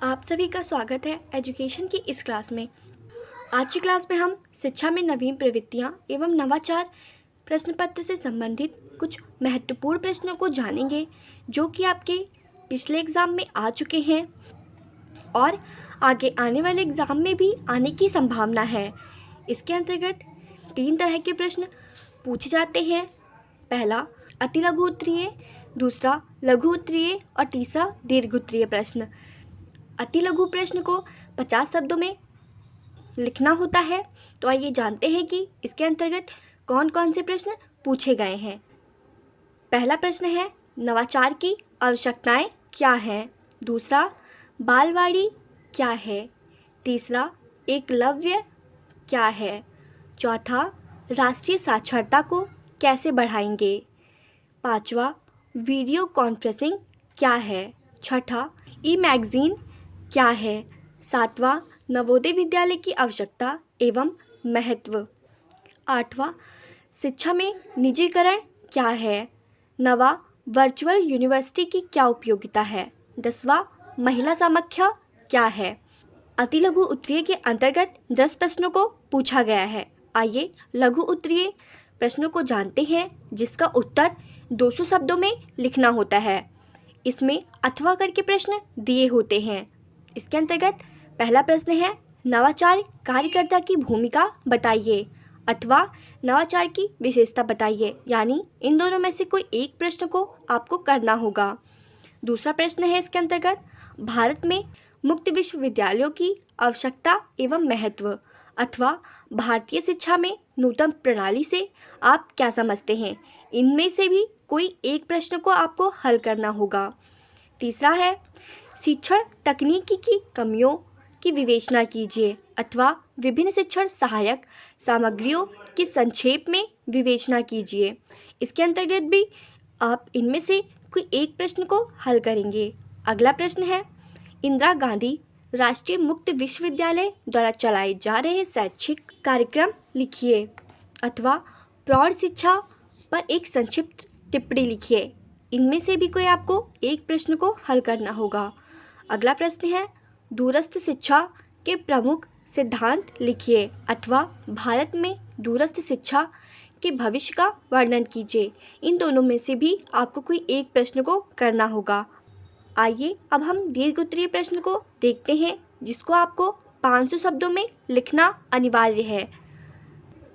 आप सभी का स्वागत है एजुकेशन की इस क्लास में। आज की क्लास में हम शिक्षा में नवीन प्रवृत्तियां एवं नवाचार प्रश्न पत्र से संबंधित कुछ महत्वपूर्ण प्रश्नों को जानेंगे जो कि आपके पिछले एग्ज़ाम में आ चुके हैं और आगे आने वाले एग्ज़ाम में भी आने की संभावना है। इसके अंतर्गत 3 तरह के प्रश्न पूछे जाते हैं। पहला अति लघु उत्तरीय, दूसरा लघु उत्तरीय और तीसरा दीर्घ उत्तरीय प्रश्न। अति लघु प्रश्न को 50 शब्दों में लिखना होता है। तो आइए जानते हैं कि इसके अंतर्गत कौन कौन से प्रश्न पूछे गए हैं। पहला प्रश्न है नवाचार की आवश्यकताएं क्या हैं। दूसरा बालवाड़ी क्या है। तीसरा एकलव्य क्या है। चौथा राष्ट्रीय साक्षरता को कैसे बढ़ाएंगे। पांचवा वीडियो कॉन्फ्रेंसिंग क्या है। छठा ई मैगज़ीन क्या है। सातवां नवोदय विद्यालय की आवश्यकता एवं महत्व। आठवां शिक्षा में निजीकरण क्या है। नवा वर्चुअल यूनिवर्सिटी की क्या उपयोगिता है। 10वां महिला समाख्या क्या है। अति लघु उत्तरीय के अंतर्गत 10 प्रश्नों को पूछा गया है। आइए लघु उत्तरीय प्रश्नों को जानते हैं जिसका उत्तर 200 शब्दों में लिखना होता है। इसमें अथवा करके प्रश्न दिए होते हैं। इसके अंतर्गत पहला प्रश्न है नवाचार कार्यकर्ता की भूमिका बताइए अथवा नवाचार की विशेषता बताइए, यानी इन दोनों में से कोई एक प्रश्न को आपको करना होगा। दूसरा प्रश्न है इसके अंतर्गत भारत में मुक्त विश्वविद्यालयों की आवश्यकता एवं महत्व अथवा भारतीय शिक्षा में नूतन प्रणाली से आप क्या समझते हैं। इनमें से भी कोई एक प्रश्न को आपको हल करना होगा। तीसरा है शिक्षण तकनीकी की कमियों की विवेचना कीजिए अथवा विभिन्न शिक्षण सहायक सामग्रियों की संक्षेप में विवेचना कीजिए। इसके अंतर्गत भी आप इनमें से कोई एक प्रश्न को हल करेंगे। अगला प्रश्न है इंदिरा गांधी राष्ट्रीय मुक्त विश्वविद्यालय द्वारा चलाए जा रहे शैक्षिक कार्यक्रम लिखिए अथवा प्रौढ़ शिक्षा पर एक संक्षिप्त टिप्पणी लिखिए। इनमें से भी कोई आपको एक प्रश्न को हल करना होगा। अगला प्रश्न है दूरस्थ शिक्षा के प्रमुख सिद्धांत लिखिए अथवा भारत में दूरस्थ शिक्षा के भविष्य का वर्णन कीजिए। इन दोनों में से भी आपको कोई एक प्रश्न को करना होगा। आइए अब हम दीर्घ उत्तरीय प्रश्न को देखते हैं जिसको आपको 500 शब्दों में लिखना अनिवार्य है।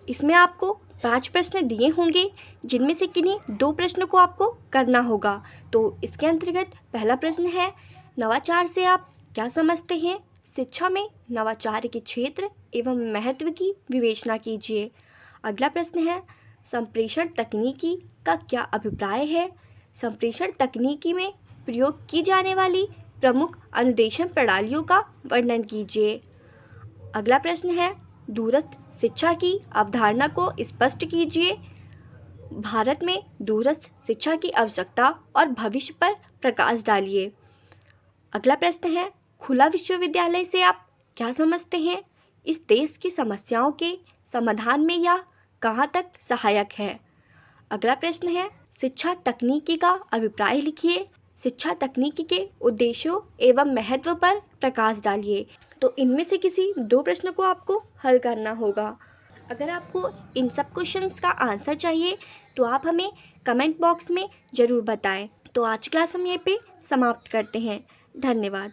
इसमें आपको 5 प्रश्न दिए होंगे जिनमें से किन्हीं 2 प्रश्न को आपको करना होगा। तो इसके अंतर्गत पहला प्रश्न है नवाचार से आप क्या समझते हैं। शिक्षा में नवाचार के क्षेत्र एवं महत्व की विवेचना कीजिए। अगला प्रश्न है संप्रेषण तकनीकी का क्या अभिप्राय है। संप्रेषण तकनीकी में प्रयोग की जाने वाली प्रमुख अनुदेशन प्रणालियों का वर्णन कीजिए। अगला प्रश्न है दूरस्थ शिक्षा की अवधारणा को स्पष्ट कीजिए। भारत में दूरस्थ शिक्षा की आवश्यकता और भविष्य पर प्रकाश डालिए। अगला प्रश्न है खुला विश्वविद्यालय से आप क्या समझते हैं। इस देश की समस्याओं के समाधान में यह कहाँ तक सहायक है। अगला प्रश्न है शिक्षा तकनीकी का अभिप्राय लिखिए। शिक्षा तकनीकी के उद्देश्यों एवं महत्व पर प्रकाश डालिए। तो इनमें से किसी 2 प्रश्नों को आपको हल करना होगा। अगर आपको इन सब क्वेश्चंस का आंसर चाहिए तो आप हमें कमेंट बॉक्स में ज़रूर बताएं। तो आज क्लास हम यहीं पे समाप्त करते हैं। धन्यवाद।